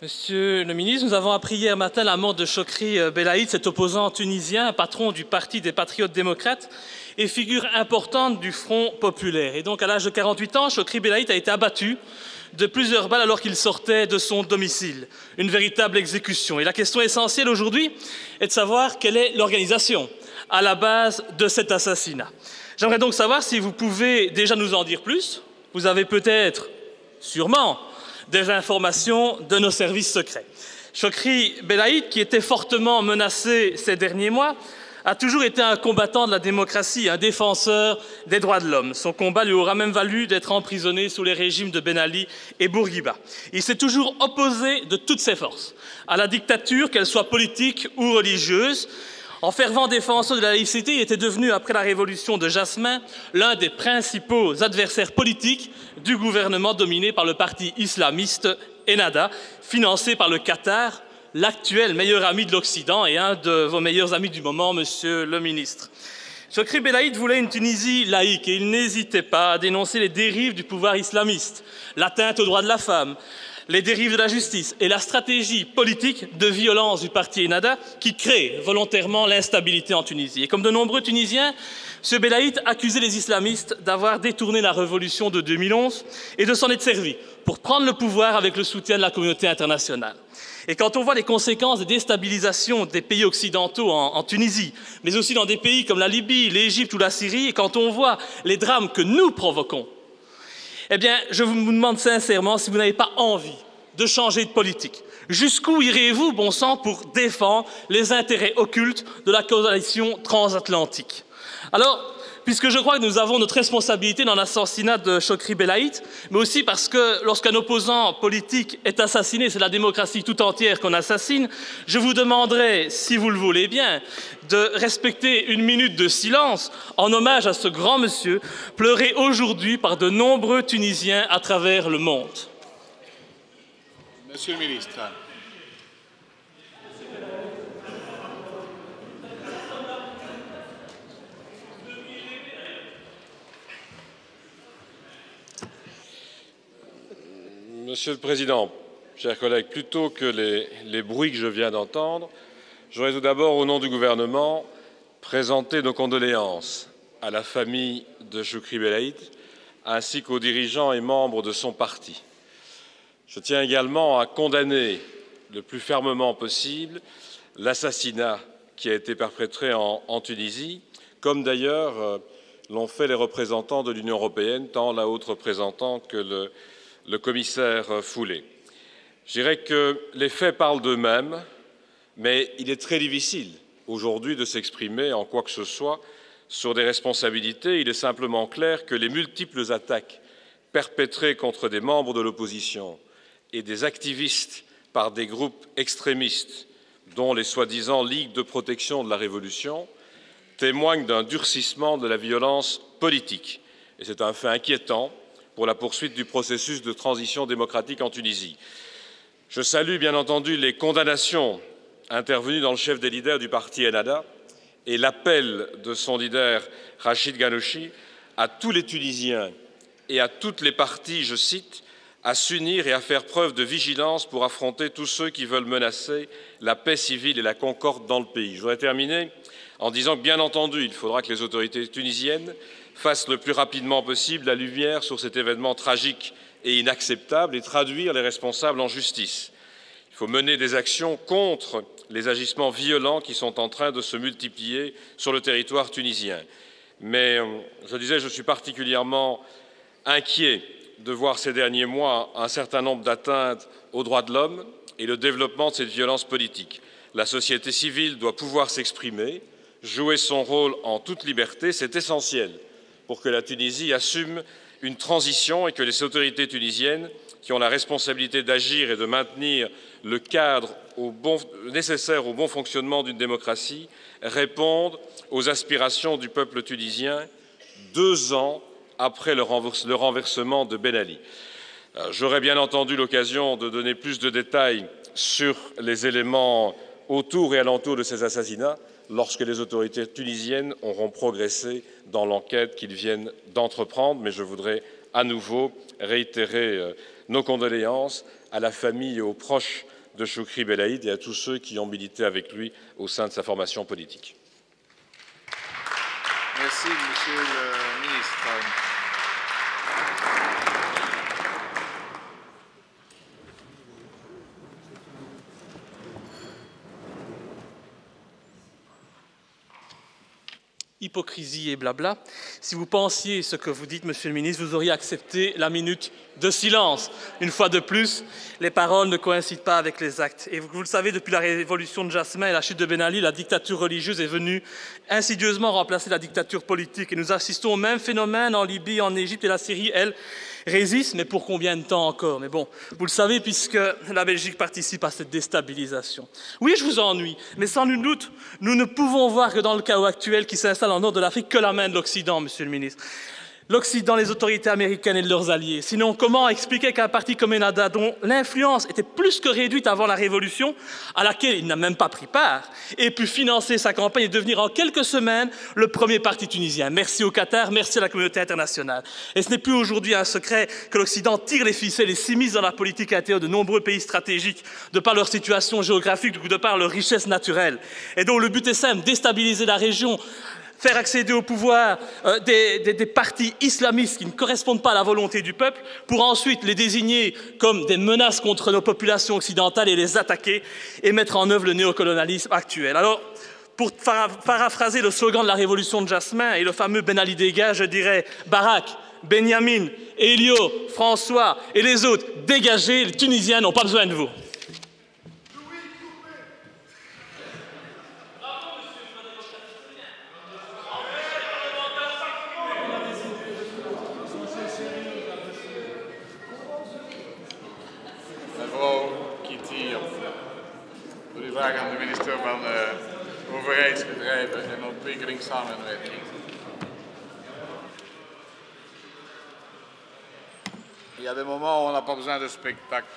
Monsieur le ministre, nous avons appris hier matin la mort de Chokri Belaïd, cet opposant tunisien, patron du Parti des Patriotes démocrates et figure importante du Front populaire. Et donc, à l'âge de 48 ans, Chokri Belaïd a été abattu de plusieurs balles alors qu'il sortait de son domicile. Une véritable exécution. Et la question essentielle aujourd'hui est de savoir quelle est l'organisation à la base de cet assassinat. J'aimerais donc savoir si vous pouvez déjà nous en dire plus. Vous avez peut-être, sûrement, des informations de nos services secrets. Chokri Belaïd, qui était fortement menacé ces derniers mois, a toujours été un combattant de la démocratie, un défenseur des droits de l'homme. Son combat lui aura même valu d'être emprisonné sous les régimes de Ben Ali et Bourguiba. Il s'est toujours opposé de toutes ses forces à la dictature, qu'elle soit politique ou religieuse. En fervent défenseur de la laïcité, il était devenu, après la révolution de Jasmin, l'un des principaux adversaires politiques du gouvernement dominé par le parti islamiste Ennahda, financé par le Qatar, l'actuel meilleur ami de l'Occident et un de vos meilleurs amis du moment, monsieur le ministre. Chokri Belaïd voulait une Tunisie laïque et il n'hésitait pas à dénoncer les dérives du pouvoir islamiste, l'atteinte aux droits de la femme, les dérives de la justice et la stratégie politique de violence du parti Ennahda qui crée volontairement l'instabilité en Tunisie. Et comme de nombreux Tunisiens, M. Belaïd accusait les islamistes d'avoir détourné la révolution de 2011 et de s'en être servi pour prendre le pouvoir avec le soutien de la communauté internationale. Et quand on voit les conséquences des déstabilisations des pays occidentaux en Tunisie, mais aussi dans des pays comme la Libye, l'Égypte ou la Syrie, et quand on voit les drames que nous provoquons, eh bien, je vous demande sincèrement si vous n'avez pas envie de changer de politique. Jusqu'où irez-vous, bon sang, pour défendre les intérêts occultes de la coalition transatlantique? Alors, puisque je crois que nous avons notre responsabilité dans l'assassinat de Chokri Belaïd, mais aussi parce que lorsqu'un opposant politique est assassiné, c'est la démocratie tout entière qu'on assassine, je vous demanderai, si vous le voulez bien, de respecter une minute de silence en hommage à ce grand monsieur, pleuré aujourd'hui par de nombreux Tunisiens à travers le monde. Monsieur le ministre. Monsieur le Président, chers collègues, plutôt que les bruits que je viens d'entendre, j'aurais tout d'abord, au nom du gouvernement, présenté nos condoléances à la famille de Chokri Belaïd, ainsi qu'aux dirigeants et membres de son parti. Je tiens également à condamner le plus fermement possible l'assassinat qui a été perpétré en Tunisie, comme d'ailleurs l'ont fait les représentants de l'Union européenne, tant la haute représentante que le commissaire Füle. Je dirais que les faits parlent d'eux-mêmes, mais il est très difficile aujourd'hui de s'exprimer en quoi que ce soit sur des responsabilités. Il est simplement clair que les multiples attaques perpétrées contre des membres de l'opposition et des activistes par des groupes extrémistes, dont les soi-disant Ligues de protection de la Révolution, témoignent d'un durcissement de la violence politique. Et c'est un fait inquiétant pour la poursuite du processus de transition démocratique en Tunisie. Je salue bien entendu les condamnations intervenues dans le chef des leaders du parti Ennahda et l'appel de son leader Rachid Ghannouchi à tous les Tunisiens et à toutes les parties, je cite, à s'unir et à faire preuve de vigilance pour affronter tous ceux qui veulent menacer la paix civile et la concorde dans le pays. Je voudrais terminer en disant que, bien entendu, il faudra que les autorités tunisiennes fassent le plus rapidement possible la lumière sur cet événement tragique et inacceptable et traduire les responsables en justice. Il faut mener des actions contre les agissements violents qui sont en train de se multiplier sur le territoire tunisien. Mais, je disais, je suis particulièrement inquiet de voir ces derniers mois un certain nombre d'atteintes aux droits de l'homme et le développement de cette violence politique. La société civile doit pouvoir s'exprimer, jouer son rôle en toute liberté, c'est essentiel pour que la Tunisie assume une transition et que les autorités tunisiennes, qui ont la responsabilité d'agir et de maintenir le cadre nécessaire au bon fonctionnement d'une démocratie, répondent aux aspirations du peuple tunisien 2 ans après le renversement de Ben Ali. J'aurai bien entendu l'occasion de donner plus de détails sur les éléments autour et alentour de ces assassinats lorsque les autorités tunisiennes auront progressé dans l'enquête qu'ils viennent d'entreprendre. Mais je voudrais à nouveau réitérer nos condoléances à la famille et aux proches de Chokri Belaïd et à tous ceux qui ont milité avec lui au sein de sa formation politique. Merci, Monsieur le ministre. Hypocrisie et blabla. Si vous pensiez ce que vous dites, Monsieur le ministre, vous auriez accepté la minute de silence. Une fois de plus, les paroles ne coïncident pas avec les actes. Et vous le savez, depuis la révolution de Jasmin et la chute de Ben Ali, la dictature religieuse est venue insidieusement remplacer la dictature politique. Et nous assistons au même phénomène en Libye, en Égypte, et la Syrie, elle, résiste, mais pour combien de temps encore? Mais bon, vous le savez, puisque la Belgique participe à cette déstabilisation. Oui, je vous ennuie, mais sans nul doute, nous ne pouvons voir que dans le chaos actuel qui s'installe en nord de l'Afrique que la main de l'Occident, Monsieur le ministre. L'Occident, les autorités américaines et de leurs alliés. Sinon, comment expliquer qu'un parti comme Ennahda, dont l'influence était plus que réduite avant la Révolution, à laquelle il n'a même pas pris part, ait pu financer sa campagne et devenir en quelques semaines le premier parti tunisien? Merci au Qatar, merci à la communauté internationale. Et ce n'est plus aujourd'hui un secret que l'Occident tire les ficelles et s'immisce dans la politique intérieure de nombreux pays stratégiques, de par leur situation géographique ou de par leur richesse naturelle. Et donc le but est simple, déstabiliser la région, faire accéder au pouvoir des partis islamistes qui ne correspondent pas à la volonté du peuple, pour ensuite les désigner comme des menaces contre nos populations occidentales et les attaquer et mettre en œuvre le néocolonialisme actuel. Alors, pour paraphraser le slogan de la révolution de Jasmin et le fameux Ben Ali dégage, je dirais Barak, Benyamin, Elio, François et les autres, dégagez, les Tunisiens n'ont pas besoin de vous. Vraag aan de minister van Overheidsbedrijven en Ontwikkelingssamenwerking. Il y a des moments où on n'a pas besoin de spectacle.